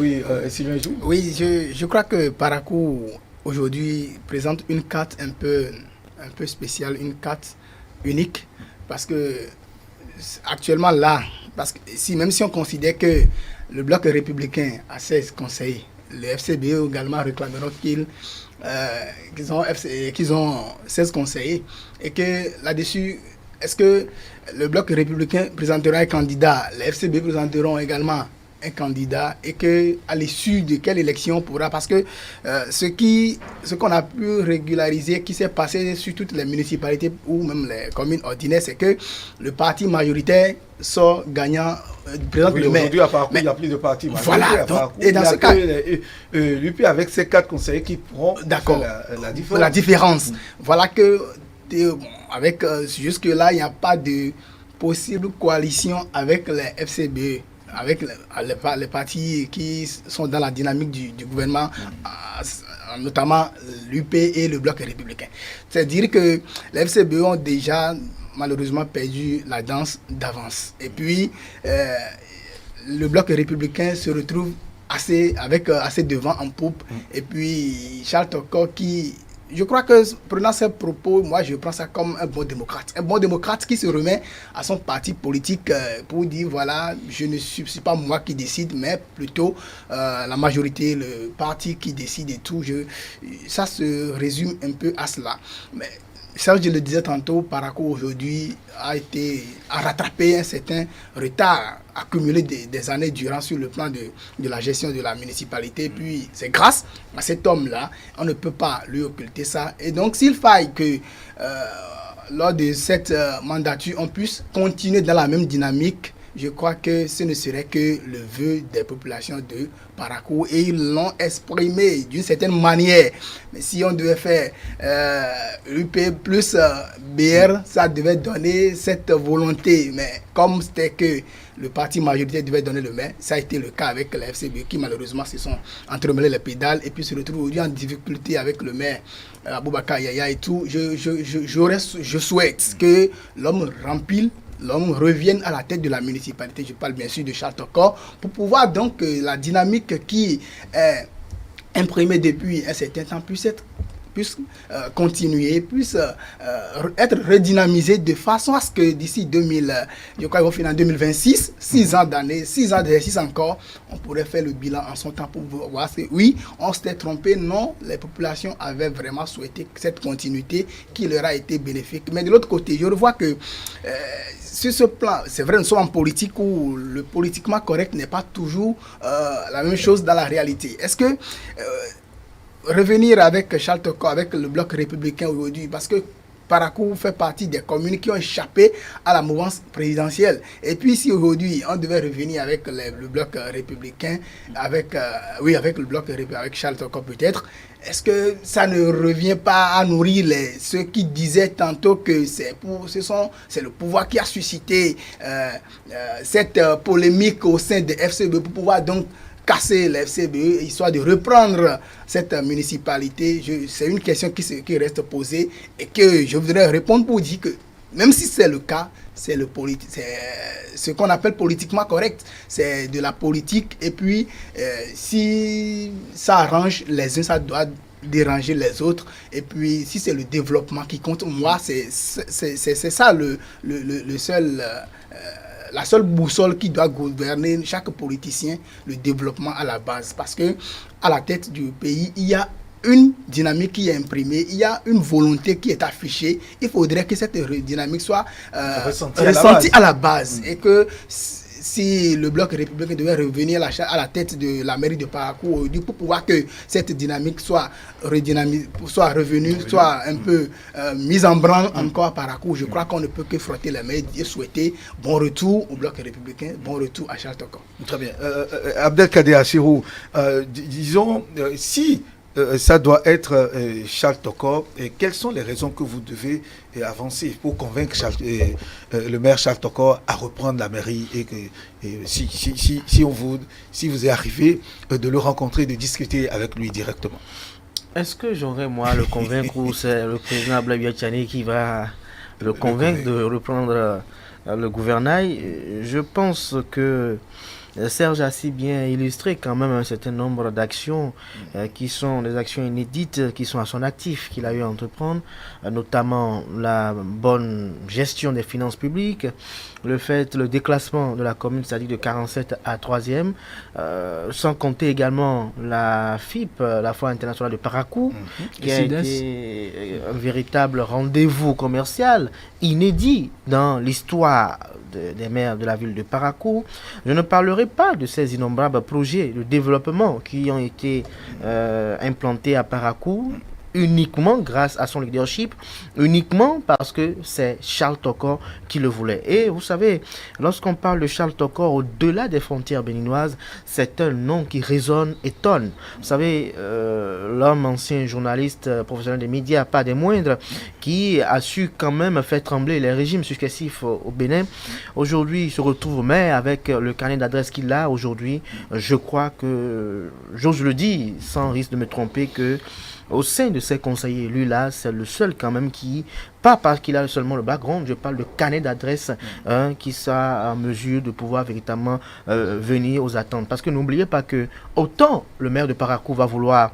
Sylvain Jou. Oui, je crois que Parakou aujourd'hui présente une carte un peu spéciale, une carte unique, parce que actuellement là, même si on considère que le bloc républicain a 16 conseillers, le FCBE également réclameront qu'ils ont 16 conseillers, et que là-dessus, est-ce que le bloc républicain présentera un candidat, les FCBE présenteront également un candidat et que à l'issue de quelle élection on pourra, parce que ce qu'on a pu régulariser, qui s'est passé sur toutes les municipalités ou même les communes ordinaires, c'est que le parti majoritaire sort gagnant, présente le maire. Aujourd'hui, à Parakou, il n'y a plus de parti majoritaire. Voilà. Donc, et dans ce cas, l'UP avec ses 4 conseillers qui pourront faire la différence. La différence. Voilà que avec jusque-là, il n'y a pas de possible coalition avec les FCBE, avec les partis qui sont dans la dynamique du gouvernement, notamment l'UP et le Bloc républicain. C'est-à-dire que les FCBE ont déjà malheureusement perdu la danse d'avance. Et puis, le Bloc républicain se retrouve assez devant en poupe. Et puis, Charles Toko qui... Je crois que, prenant ces propos, moi je prends ça comme un bon démocrate. Un bon démocrate qui se remet à son parti politique pour dire, voilà, je ne suis pas moi qui décide, mais plutôt la majorité, le parti qui décide et tout. Ça se résume un peu à cela. Mais Serge, je le disais tantôt, Parakou aujourd'hui a rattrapé un certain retard accumulé des années durant sur le plan de la gestion de la municipalité. Puis c'est grâce à cet homme-là, on ne peut pas lui occulter ça. Et donc s'il faille que lors de cette mandature, on puisse continuer dans la même dynamique, je crois que ce ne serait que le vœu des populations de Parakou et ils l'ont exprimé d'une certaine manière. Mais si on devait faire UP plus BR, ça devait donner cette volonté. Mais comme c'était que le parti majoritaire devait donner le maire, ça a été le cas avec la FCB qui malheureusement se sont entremêlés les pédales et puis se retrouvent aujourd'hui en difficulté avec le maire Aboubakar Yaya et tout. Je souhaite que l'homme revienne à la tête de la municipalité. Je parle bien sûr de Charles Toko, pour pouvoir donc la dynamique qui est imprimée depuis un certain temps puisse continuer, puisse être redynamisée de façon à ce que d'ici 2000, je crois qu'ils vont finir en 2026, 6 ans d'année, 6 ans d'exercice encore, on pourrait faire le bilan en son temps pour voir que oui, on s'était trompé, non, les populations avaient vraiment souhaité cette continuité qui leur a été bénéfique. Mais de l'autre côté, je revois que sur ce plan, c'est vrai, nous sommes en politique où le politiquement correct n'est pas toujours la même chose dans la réalité. Est-ce que revenir avec Charles Toko, avec le Bloc républicain aujourd'hui, parce que Parakou fait partie des communes qui ont échappé à la mouvance présidentielle. Et puis si aujourd'hui on devait revenir avec le Bloc républicain, avec le Bloc républicain, avec Charles Toko peut-être, est-ce que ça ne revient pas à nourrir ceux qui disaient tantôt que c'est le pouvoir qui a suscité cette polémique au sein de FCB pour pouvoir donc casser la FCBE, histoire de reprendre cette municipalité? C'est une question qui reste posée et que je voudrais répondre pour dire que même si c'est le cas, c'est ce qu'on appelle politiquement correct. C'est de la politique et puis si ça arrange les uns, ça doit déranger les autres. Et puis si c'est le développement qui compte, moi c'est ça le seul... la seule boussole qui doit gouverner chaque politicien, le développement à la base. Parce que à la tête du pays, il y a une dynamique qui est imprimée, il y a une volonté qui est affichée. Il faudrait que cette dynamique soit ressentie à la base. Et que si le Bloc républicain devait revenir à la tête de la mairie de Parakou pour pouvoir que cette dynamique soit revenue, soit un peu mise en branle encore à Parakou, je crois qu'on ne peut que frotter les mains et souhaiter bon retour au Bloc républicain, bon retour à Charles Toko. Très bien. Abdelkader Assirou, disons, si ça doit être Charles Toko, et quelles sont les raisons que vous devez avancer pour convaincre le maire Charles Toko à reprendre la mairie et que si vous est arrivé de le rencontrer, de discuter avec lui directement? Est-ce que j'aurais moi à le convaincre ou c'est le président Ablaye Tchani qui va le convaincre de reprendre le gouvernail? Je pense que Serge a si bien illustré quand même un certain nombre d'actions qui sont des actions inédites qui sont à son actif, qu'il a eu à entreprendre, notamment la bonne gestion des finances publiques, le déclassement de la commune, c'est-à-dire de 47 à 3e, sans compter également la FIP, la Foire internationale de Parakou, qui a été un véritable rendez-vous commercial inédit dans l'histoire des maires de la ville de Parakou. Je ne parlerai pas de ces innombrables projets de développement qui ont été implantés à Parakou, uniquement grâce à son leadership, uniquement parce que c'est Charles Tokor qui le voulait. Et vous savez, lorsqu'on parle de Charles Tokor au-delà des frontières béninoises, c'est un nom qui résonne et tonne. Vous savez, l'homme ancien journaliste professionnel des médias, pas des moindres, qui a su quand même faire trembler les régimes successifs au Bénin, aujourd'hui il se retrouve au maire avec le carnet d'adresse qu'il a aujourd'hui. Je crois que, j'ose le dire, sans risque de me tromper, que au sein de ces conseillers élus-là, c'est le seul quand même qui, pas parce qu'il a seulement le background, je parle de carnet d'adresse, qui sera en mesure de pouvoir véritablement venir aux attentes. Parce que n'oubliez pas que autant le maire de Parakou va vouloir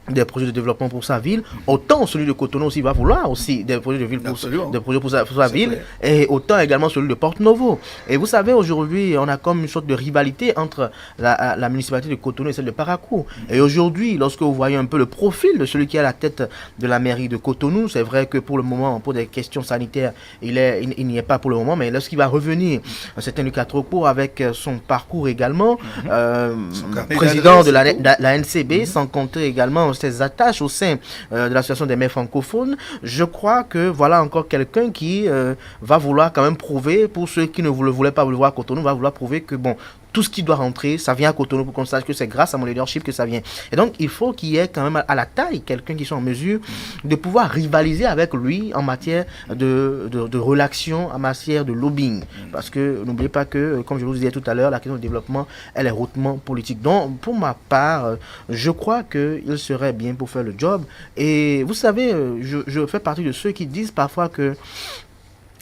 des projets de développement pour sa ville, autant celui de Cotonou aussi va vouloir aussi des projets de ville des projets pour sa ville, clair. Et autant également celui de Porte-Novo. Et vous savez, aujourd'hui, on a comme une sorte de rivalité entre la municipalité de Cotonou et celle de Parakou. Et aujourd'hui, lorsque vous voyez un peu le profil de celui qui est à la tête de la mairie de Cotonou, c'est vrai que pour le moment, pour des questions sanitaires, il n'y est pas pour le moment, mais lorsqu'il va revenir, c'est un Lucas Trocourt avec son parcours également, président de la NCB, sans compter également ses attaches au sein de l'association des maires francophones, je crois que voilà encore quelqu'un qui va vouloir quand même prouver, pour ceux qui ne le voulaient pas le voir à Cotonou, va vouloir prouver que bon, tout ce qui doit rentrer, ça vient à Cotonou pour qu'on sache que c'est grâce à mon leadership que ça vient. Et donc, il faut qu'il y ait quand même à la taille quelqu'un qui soit en mesure de pouvoir rivaliser avec lui en matière de relations, en matière de lobbying. Parce que n'oubliez pas que, comme je vous disais tout à l'heure, la question du développement, elle est hautement politique. Donc, pour ma part, je crois qu'il serait bien pour faire le job. Et vous savez, je fais partie de ceux qui disent parfois que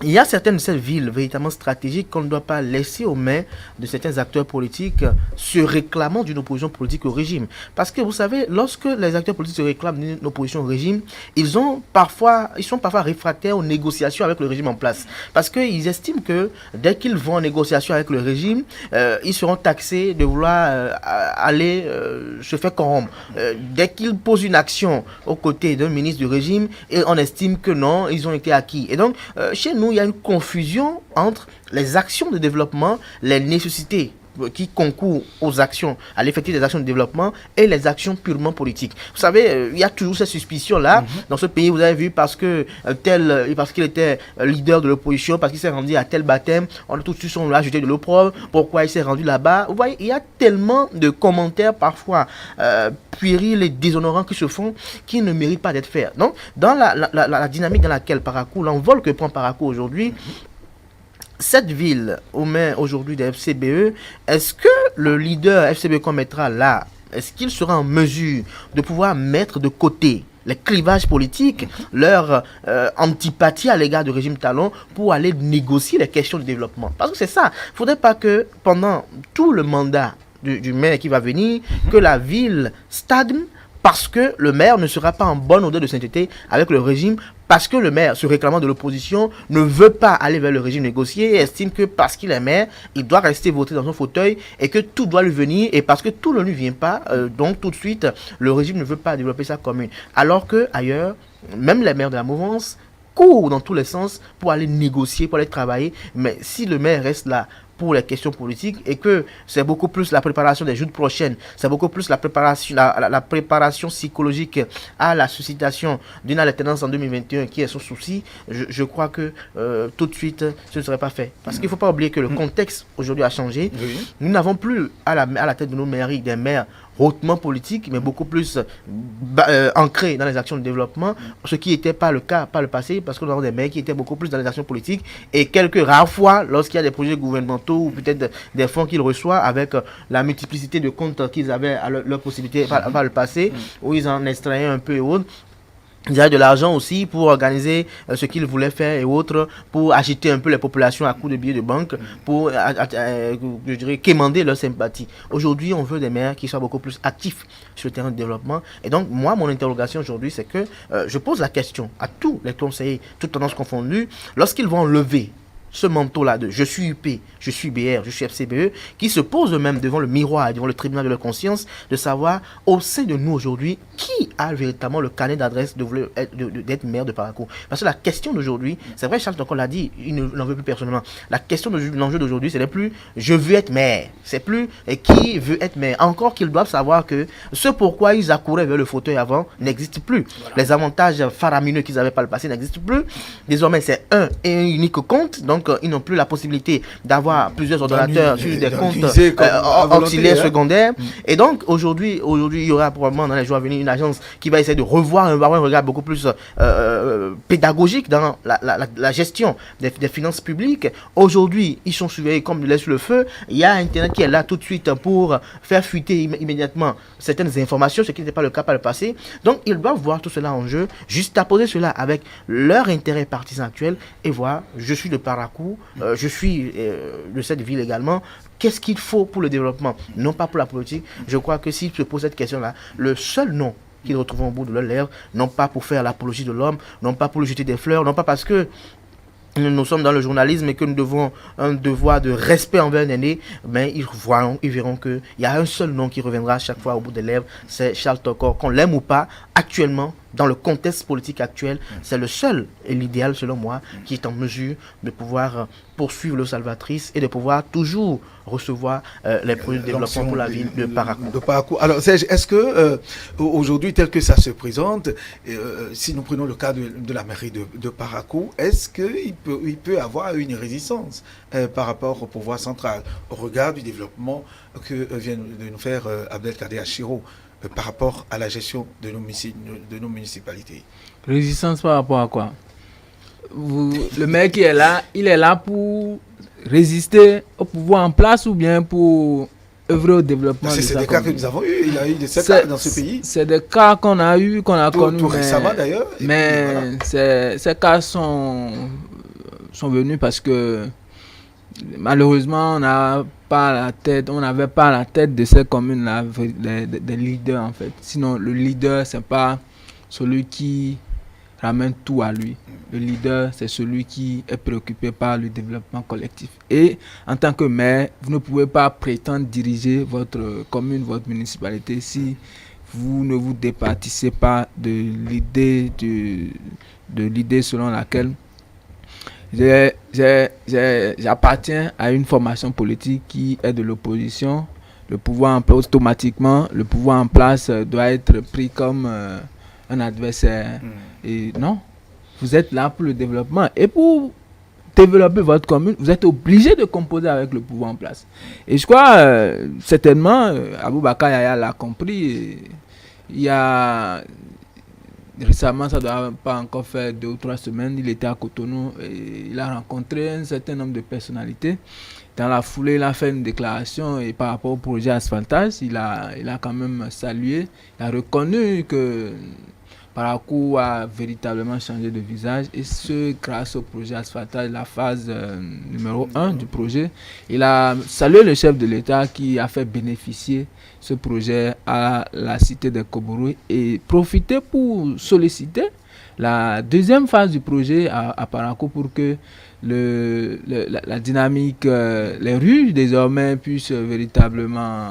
il y a certaines de ces villes véritablement stratégiques qu'on ne doit pas laisser aux mains de certains acteurs politiques se réclamant d'une opposition politique au régime. Parce que vous savez, lorsque les acteurs politiques se réclament d'une opposition au régime, ils sont parfois réfractaires aux négociations avec le régime en place. Parce qu'ils estiment que dès qu'ils vont en négociation avec le régime, ils seront taxés de vouloir aller se faire corrompre. Dès qu'ils posent une action aux côtés d'un ministre du régime, et on estime que non, ils ont été acquis. Et donc, chez nous, il y a une confusion entre les actions de développement, les nécessités qui concourent aux actions, à l'effectif des actions de développement et les actions purement politiques. Vous savez, il y a toujours cette suspicion-là. Dans ce pays, vous avez vu, parce qu'il était leader de l'opposition, parce qu'il s'est rendu à tel baptême, on a tout de suite ajouté de l'opprobre, pourquoi il s'est rendu là-bas. Vous voyez, il y a tellement de commentaires parfois puérils et déshonorants qui se font, qui ne méritent pas d'être faits. Donc, dans la dynamique dans laquelle Parakou, l'envol que prend Parakou aujourd'hui, cette ville, aux mains aujourd'hui des FCBE, est-ce que le leader FCBE qu'on mettra là, est-ce qu'il sera en mesure de pouvoir mettre de côté les clivages politiques, leur antipathie à l'égard du régime Talon pour aller négocier les questions de développement? Parce que c'est ça. Il ne faudrait pas que pendant tout le mandat du maire qui va venir, que la ville stagne parce que le maire ne sera pas en bonne odeur de sainteté avec le régime, parce que le maire, se réclamant de l'opposition, ne veut pas aller vers le régime négocié et estime que parce qu'il est maire, il doit rester voter dans son fauteuil et que tout doit lui venir, et parce que tout ne lui vient pas, donc tout de suite, le régime ne veut pas développer sa commune. Alors que ailleurs, même les maires de la mouvance courent dans tous les sens pour aller négocier, pour aller travailler, mais si le maire reste là pour les questions politiques, et que c'est beaucoup plus la préparation des joutes prochaines, c'est beaucoup plus la préparation psychologique à la suscitation d'une alternance en 2021 qui est son souci, je crois que tout de suite ce ne serait pas fait. Parce qu'il ne faut pas oublier que le contexte aujourd'hui a changé. Nous n'avons plus à la tête de nos mairies des maires hautement politiques, mais beaucoup plus ancrés dans les actions de développement, ce qui n'était pas le cas par le passé, parce que nous avons des maires qui étaient beaucoup plus dans les actions politiques, et quelques rares fois, lorsqu'il y a des projets gouvernementaux ou peut-être des fonds qu'ils reçoivent, avec la multiplicité de comptes qu'ils avaient à leur possibilité par le passé, où ils en extrayaient un peu et autres, il y a de l'argent aussi pour organiser ce qu'ils voulaient faire et autres, pour agiter un peu les populations à coups de billets de banque, pour, je dirais, quémander leur sympathie. Aujourd'hui, on veut des maires qui soient beaucoup plus actifs sur le terrain de développement. Et donc, moi, mon interrogation aujourd'hui, c'est que je pose la question à tous les conseillers, toutes tendances confondues, lorsqu'ils vont lever ce manteau-là de je suis UP, je suis BR, je suis FCBE, qui se posent eux-mêmes devant le miroir, devant le tribunal de leur conscience, de savoir au sein de nous aujourd'hui qui a véritablement le carnet d'adresse d'être maire de Parakou. Parce que la question d'aujourd'hui, c'est vrai, Charles Tokon l'a dit, il n'en veut plus personnellement. La question de l'enjeu d'aujourd'hui, ce n'est plus je veux être maire, c'est plus qui veut être maire. Encore qu'ils doivent savoir que ce pourquoi ils accouraient vers le fauteuil avant n'existe plus. Voilà. Les avantages faramineux qu'ils avaient par le passé n'existent plus. Désormais, c'est un et un unique compte, donc ils n'ont plus la possibilité d'avoir plusieurs ordinateurs sur des comptes auxiliaires secondaires. Et donc, aujourd'hui, il y aura probablement dans les jours à venir une agence qui va essayer de revoir un regard beaucoup plus pédagogique dans la gestion des finances publiques. Aujourd'hui, ils sont surveillés comme du lait sur le feu. Il y a Internet qui est là tout de suite pour faire fuiter immédiatement certaines informations, ce qui n'était pas le cas par le passé. Donc, ils doivent voir tout cela en jeu, juste à poser cela avec leur intérêt partisan actuel et voir, je suis de Parakou, je suis de cette ville également, qu'est-ce qu'il faut pour le développement, non pas pour la politique. Je crois que s'ils se posent cette question-là, le seul nom qu'ils retrouvent au bout de leurs lèvres, non pas pour faire l'apologie de l'homme, non pas pour lui jeter des fleurs, non pas parce que nous sommes dans le journalisme et que nous devons un devoir de respect envers un aîné, mais ils verront qu'il y a un seul nom qui reviendra à chaque fois au bout des lèvres, c'est Charles Tokor. Qu'on l'aime ou pas, actuellement, dans le contexte politique actuel, c'est le seul et l'idéal, selon moi, qui est en mesure de pouvoir poursuivre le Salvatrice et de pouvoir toujours recevoir les projets de développement pour la ville de Parakou. Alors, Serge, est-ce que aujourd'hui, tel que ça se présente, si nous prenons le cas de la mairie de Parakou, est-ce qu'il peut avoir une résistance par rapport au pouvoir central, au regard du développement que vient de nous faire Abdelkader Achiro par rapport à la gestion de nos municipalités? Résistance par rapport à quoi? Le maire qui est là, il est là pour résister au pouvoir en place ou bien pour œuvrer au développement? C'est des cas que nous avons eu. Il y a eu des cas dans ce pays. C'est des cas qu'on a eu, qu'on a connus. Tout récemment d'ailleurs. Mais voilà. Ces cas sont venus parce que malheureusement on n'avait pas à la tête de ces communes-là des leaders en fait. Sinon le leader c'est pas celui qui ramène tout à lui. Le leader c'est celui qui est préoccupé par le développement collectif. Et en tant que maire, vous ne pouvez pas prétendre diriger votre commune, votre municipalité si vous ne vous départissez pas de l'idée selon laquelle j'appartiens à une formation politique qui est de l'opposition. Le pouvoir en place, automatiquement, le pouvoir en place doit être pris comme un adversaire. Et non, vous êtes là pour le développement. Et pour développer votre commune, vous êtes obligé de composer avec le pouvoir en place. Et je crois, certainement, Aboubakar Yaya l'a compris. Il y a... Récemment, ça ne doit pas encore faire 2 ou 3 semaines, il était à Cotonou et il a rencontré un certain nombre de personnalités. Dans la foulée, il a fait une déclaration et par rapport au projet Asphaltage, il a quand même salué, il a reconnu que Parakou a véritablement changé de visage et ce grâce au projet Asphaltage, la phase numéro 1 du projet. Il a salué le chef de l'État qui a fait bénéficier ce projet à la cité de Kobourou et profiter pour solliciter la deuxième phase du projet à Parakou pour que la dynamique, les rues désormais puissent véritablement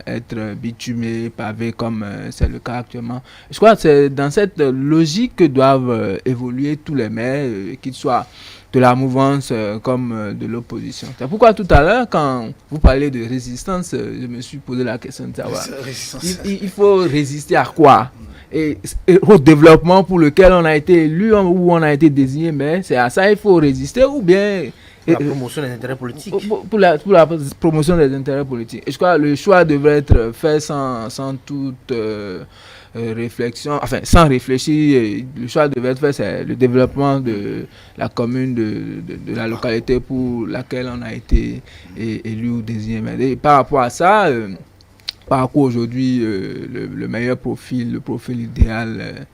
être bitumées, pavées comme c'est le cas actuellement. Je crois que c'est dans cette logique que doivent évoluer tous les maires, qu'ils soient de la mouvance comme de l'opposition. C'est pourquoi tout à l'heure, quand vous parlez de résistance, je me suis posé la question de savoir, il faut résister à quoi? Et au développement pour lequel on a été élu ou on a été désigné, mais c'est à ça qu'il faut résister ou bien... La promotion des intérêts politiques. Pour la promotion des intérêts politiques. Et je crois que le choix devrait être fait sans toute réflexion, enfin sans réfléchir. Le choix devrait être fait, c'est le développement de la commune, de la localité pour laquelle on a été élu ou désigné. Et par rapport à ça... Parakou aujourd'hui, le meilleur profil, le profil idéal,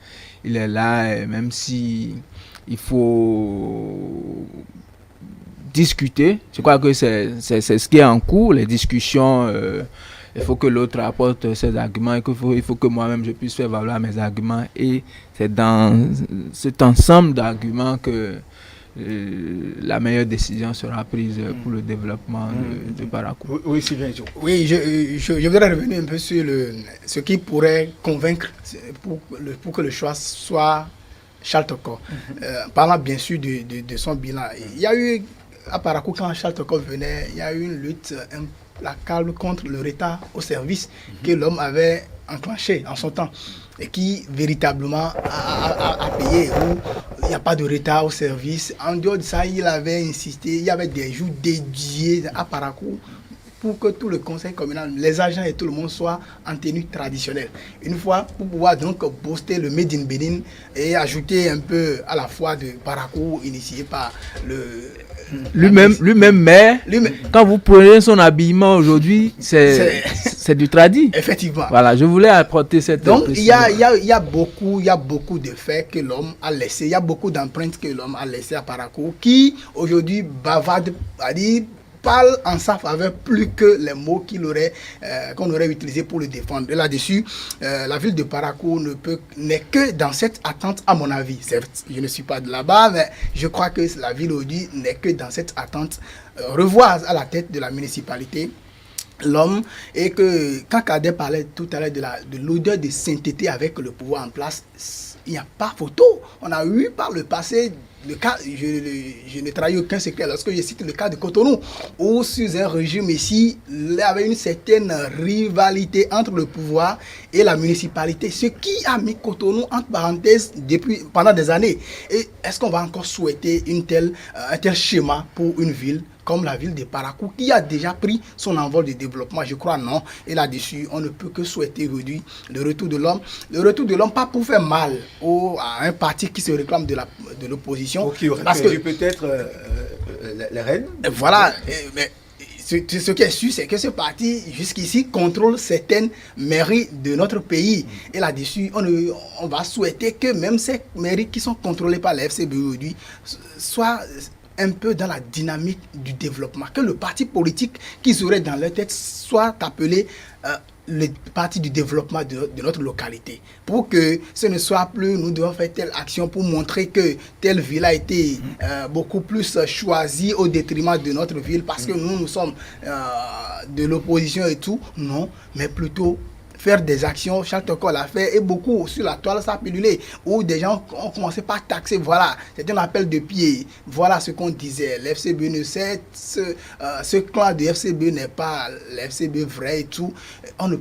il est là, même si il faut discuter. Je crois que c'est ce qui est en cours, les discussions. Il faut que l'autre apporte ses arguments, il faut que moi-même je puisse faire valoir mes arguments. Et c'est dans cet ensemble d'arguments que la meilleure décision sera prise pour le développement de Parakou. Oui, Sylvain. Oui, je voudrais revenir un peu sur ce qui pourrait convaincre pour que le choix soit Charles Toko. Parlant bien sûr de son bilan. Il y a eu, à Parakou, quand Charles Toko venait, il y a eu une lutte implacable contre le retard au service que l'homme avait enclenché en son temps et qui véritablement a payé, où il n'y a pas de retard au service. En dehors de ça, il avait insisté, il y avait des jours dédiés à Parakou pour que tout le conseil communal, les agents et tout le monde soient en tenue traditionnelle. Une fois, pour pouvoir donc booster le Made in Bénin et ajouter un peu à la fois de Parakou initié par lui-même maire, quand vous prenez son habillement aujourd'hui, c'est du tradit. Effectivement. Voilà, je voulais apporter cette donc il y a beaucoup de faits que l'homme a laissés, il y a beaucoup d'empreintes que l'homme a laissées à Parakou qui aujourd'hui bavardent, parle en sa faveur plus que les mots qu'on aurait utilisés pour le défendre. Et là-dessus, la ville de Parakou n'est que dans cette attente, à mon avis. Certes, je ne suis pas de là-bas, mais je crois que la ville aujourd'hui n'est que dans cette attente. Revoir à la tête de la municipalité l'homme, et que quand Kader parlait tout à l'heure de l'odeur de sainteté avec le pouvoir en place, il n'y a pas photo. On a eu par le passé le cas, je ne trahis aucun secret lorsque je cite le cas de Cotonou, où sous un régime ici, il y avait une certaine rivalité entre le pouvoir et la municipalité, ce qui a mis Cotonou entre parenthèses pendant des années. Et est-ce qu'on va encore souhaiter un tel schéma pour une ville comme la ville de Parakou, qui a déjà pris son envol de développement? Je crois non. Et là-dessus, on ne peut que souhaiter aujourd'hui le retour de l'homme. Le retour de l'homme, pas pour faire mal à un parti qui se réclame de l'opposition. Qui aurait perdu peut-être les rênes. Voilà. Mais ce qui est sûr, c'est que ce parti, jusqu'ici, contrôle certaines mairies de notre pays. Et là-dessus, on va souhaiter que même ces mairies qui sont contrôlées par la FCB aujourd'hui soient un peu dans la dynamique du développement, que le parti politique qu'ils auraient dans leur tête soit appelé le parti du développement de notre localité, pour que ce ne soit plus nous devons faire telle action pour montrer que telle ville a été beaucoup plus choisie au détriment de notre ville parce que nous sommes de l'opposition et tout. Non, mais plutôt faire des actions. Charles Toko l'a fait, et beaucoup sur la toile ça a pilulé, où des gens ont commencé par taxer. Voilà, c'est un appel de pied. Voilà ce qu'on disait. L'FCB ne sait, ce clan de FCB n'est pas l'FCB vrai et tout. On ne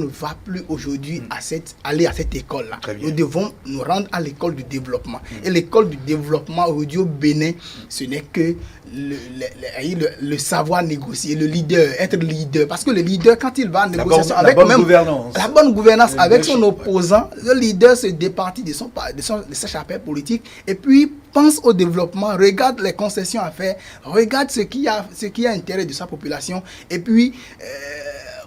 va plus aujourd'hui aller à cette école-là. Nous devons nous rendre à l'école du développement. Et l'école du développement aujourd'hui au Bénin, ce n'est que le savoir négocier, le leader, être leader. Parce que le leader, quand il va en négociation avec la bonne gouvernance avec son opposant, le leader se départit de sa chapelle politique et puis pense au développement, regarde les concessions à faire, regarde ce qui a intérêt de sa population et puis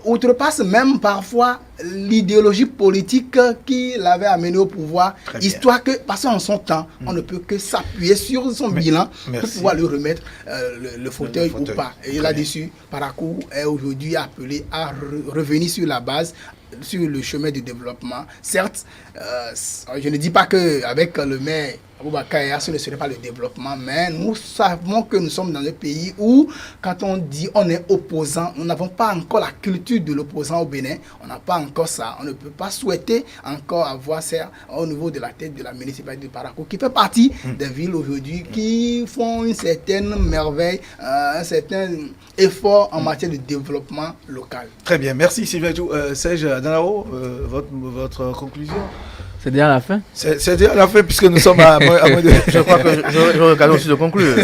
outrepasse même parfois l'idéologie politique qui l'avait amené au pouvoir, histoire que, parce qu'en son temps, on ne peut que s'appuyer sur son bilan pour pouvoir lui remettre le fauteuil ou pas. Et là-dessus, Parakou est aujourd'hui appelé à revenir sur la base, sur le chemin du développement. Certes, je ne dis pas qu'avec le maire Aboubakar, ce ne serait pas le développement, mais nous savons que nous sommes dans un pays où, quand on dit on est opposant, nous n'avons pas encore la culture de l'opposant au Bénin, on n'a pas encore ça, on ne peut pas souhaiter encore avoir ça au niveau de la tête de la municipalité de Parakou, qui fait partie des villes aujourd'hui qui font une certaine merveille, un certain effort en matière de développement local. Très bien, merci Sylvain. Serge Danao, votre conclusion? C'est déjà la fin. C'est déjà la fin puisque nous sommes à moins de... Je crois que j'aurai l'occasion aussi de conclure.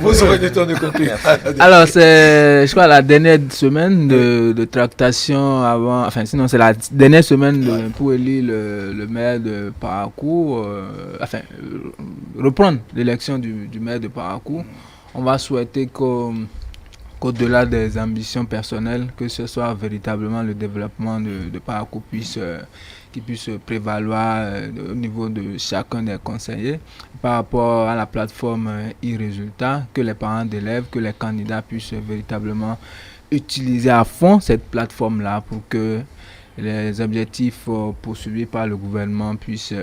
Vous aurez du temps de conclure. Alors, c'est, je crois, la dernière semaine de tractation avant... Enfin, sinon, c'est la dernière semaine pour élire le maire de Parakou. Reprendre l'élection du maire de Parakou. On va souhaiter qu'au-delà des ambitions personnelles, que ce soit véritablement le développement de Parakou qui puisse prévaloir au niveau de chacun des conseillers par rapport à la plateforme e-résultat, que les parents d'élèves, que les candidats puissent véritablement utiliser à fond cette plateforme-là pour que les objectifs poursuivis par le gouvernement puissent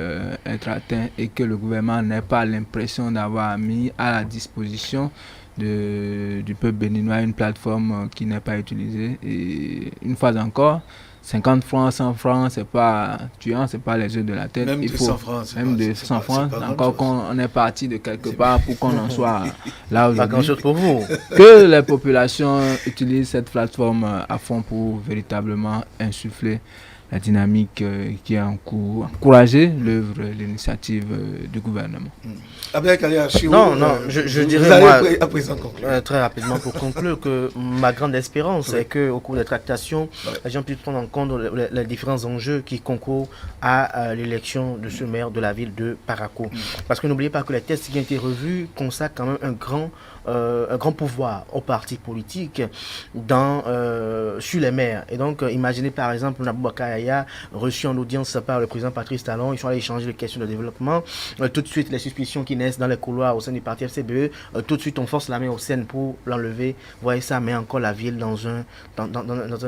être atteints et que le gouvernement n'ait pas l'impression d'avoir mis à la disposition du peuple béninois une plateforme qui n'est pas utilisée. Et une fois encore, 50 francs, 100 francs, c'est pas tuant, c'est pas les yeux de la tête. Même il de faut 100 francs, même de 100 francs, encore qu'on est parti de quelque part pour qu'on en soit là Pas grand aujourd'hui. chose pour vous. Que les populations utilisent cette plateforme à fond pour véritablement insuffler la dynamique qui a encouragé l'œuvre, l'initiative du gouvernement. Non, je dirais, allez moi, à présent conclure. très rapidement pour conclure, que ma grande espérance est qu'au cours des tractations, les gens puissent prendre en compte les différents enjeux qui concourent à l'élection de ce maire de la ville de Parakou. Parce que n'oubliez pas que les textes qui ont été revus consacrent quand même un grand pouvoir aux partis politiques sur les maires. Et donc, imaginez par exemple Naboubacar Yaya reçu en audience par le président Patrice Talon. Ils sont allés échanger les questions de développement. Tout de suite, les suspicions qui naissent dans les couloirs au sein du parti FCBE, tout de suite, on force la main au Seine pour l'enlever. Vous voyez, ça met encore la ville dans un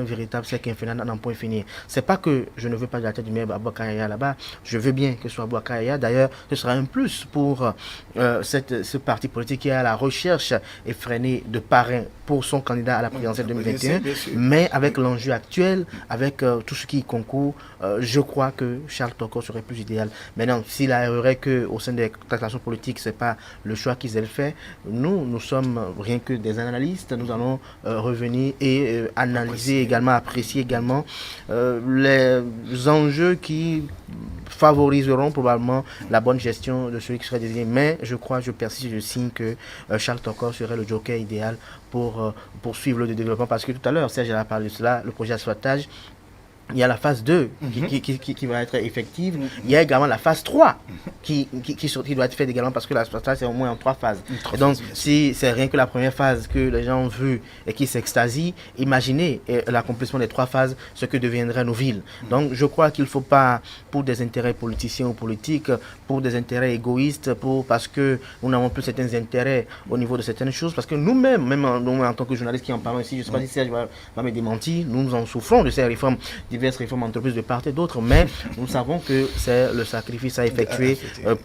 véritable cercle infernal, dans un point fini. C'est pas que je ne veux pas de la tête du maire Naboubacar Yaya là-bas. Je veux bien que ce soit Naboubacar Yaya. D'ailleurs, ce sera un plus pour ce parti politique qui est à la recherche effrénée de parrain pour son candidat à la présidentielle 2021. Mais avec l'enjeu actuel, avec tout ce qui y concourt, je crois que Charles Tokor serait plus idéal. Maintenant, s'il arriverait qu'au sein des tractations politiques, ce n'est pas le choix qu'ils aient fait, nous sommes rien que des analystes. Nous allons revenir et analyser également, apprécier également les enjeux qui favoriseront probablement la bonne gestion de celui qui serait désigné. Mais je persiste, je signe que Charles Tokor serait le joker idéal pour poursuivre le développement. Parce que tout à l'heure, Serge a parlé de cela, le projet Asfaltage. Il y a la phase 2 qui va être effective. Il y a également la phase 3 qui doit être faite également parce que l'asfaltage c'est au moins en 3 phases. Et donc, si c'est rien que la première phase que les gens ont vue et qui s'extasient, imaginez l'accomplissement des 3 phases, ce que deviendraient nos villes. Donc, je crois qu'il ne faut pas, pour des intérêts politiciens ou politiques, pour des intérêts égoïstes, parce que nous n'avons plus certains intérêts au niveau de certaines choses, parce que nous-mêmes, même en tant que journalistes qui en parlons ici, je ne sais pas si Serge va me démentir, nous en souffrons de ces réformes, diverses réformes entreprises de part et d'autre, mais nous savons que c'est le sacrifice à effectuer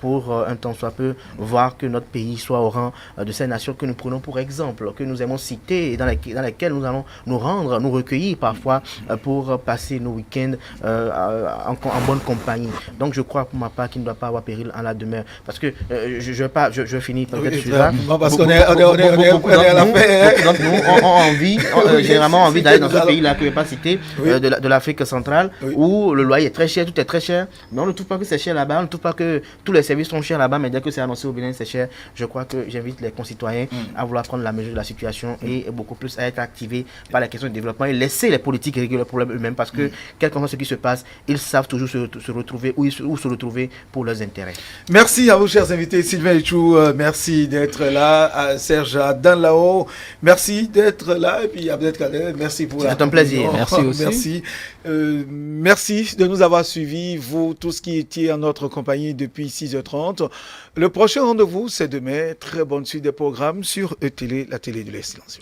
pour un temps soit peu voir que notre pays soit au rang de ces nations que nous prenons pour exemple, que nous aimons citer et dans lesquelles nous allons nous rendre, nous recueillir parfois pour passer nos week-ends en bonne compagnie. Donc je crois pour ma part qu'il ne doit pas avoir péril en la demeure. Parce que je finis peut-être sur là. Parce qu'on est à la fin. Donc nous ont envie, généralement envie d'aller dans ce pays-là que je ne vais pas citer, de l'Afrique centrale, où le loyer est très cher, tout est très cher, mais on ne trouve pas que c'est cher là-bas, on ne trouve pas que tous les services sont chers là-bas, mais dès que c'est annoncé au Bénin, c'est cher. Je crois que j'invite les concitoyens à vouloir prendre la mesure de la situation et beaucoup plus à être activés par la question du développement et laisser les politiques régler le problème eux-mêmes, parce que quel que soit ce qui se passe, ils savent toujours se retrouver où se retrouver pour leurs intérêts. Merci à vous, chers invités. Sylvain Hichou, merci d'être là. Serge Dan Lao, merci d'être là. Et puis Abdel Kader, merci pour c'est un plaisir. Merci aussi. Merci. Merci de nous avoir suivis, vous tous qui étiez en notre compagnie depuis 6h30. Le prochain rendez-vous, c'est demain. Très bonne suite des programmes sur ETélé, la télé de l'excellence.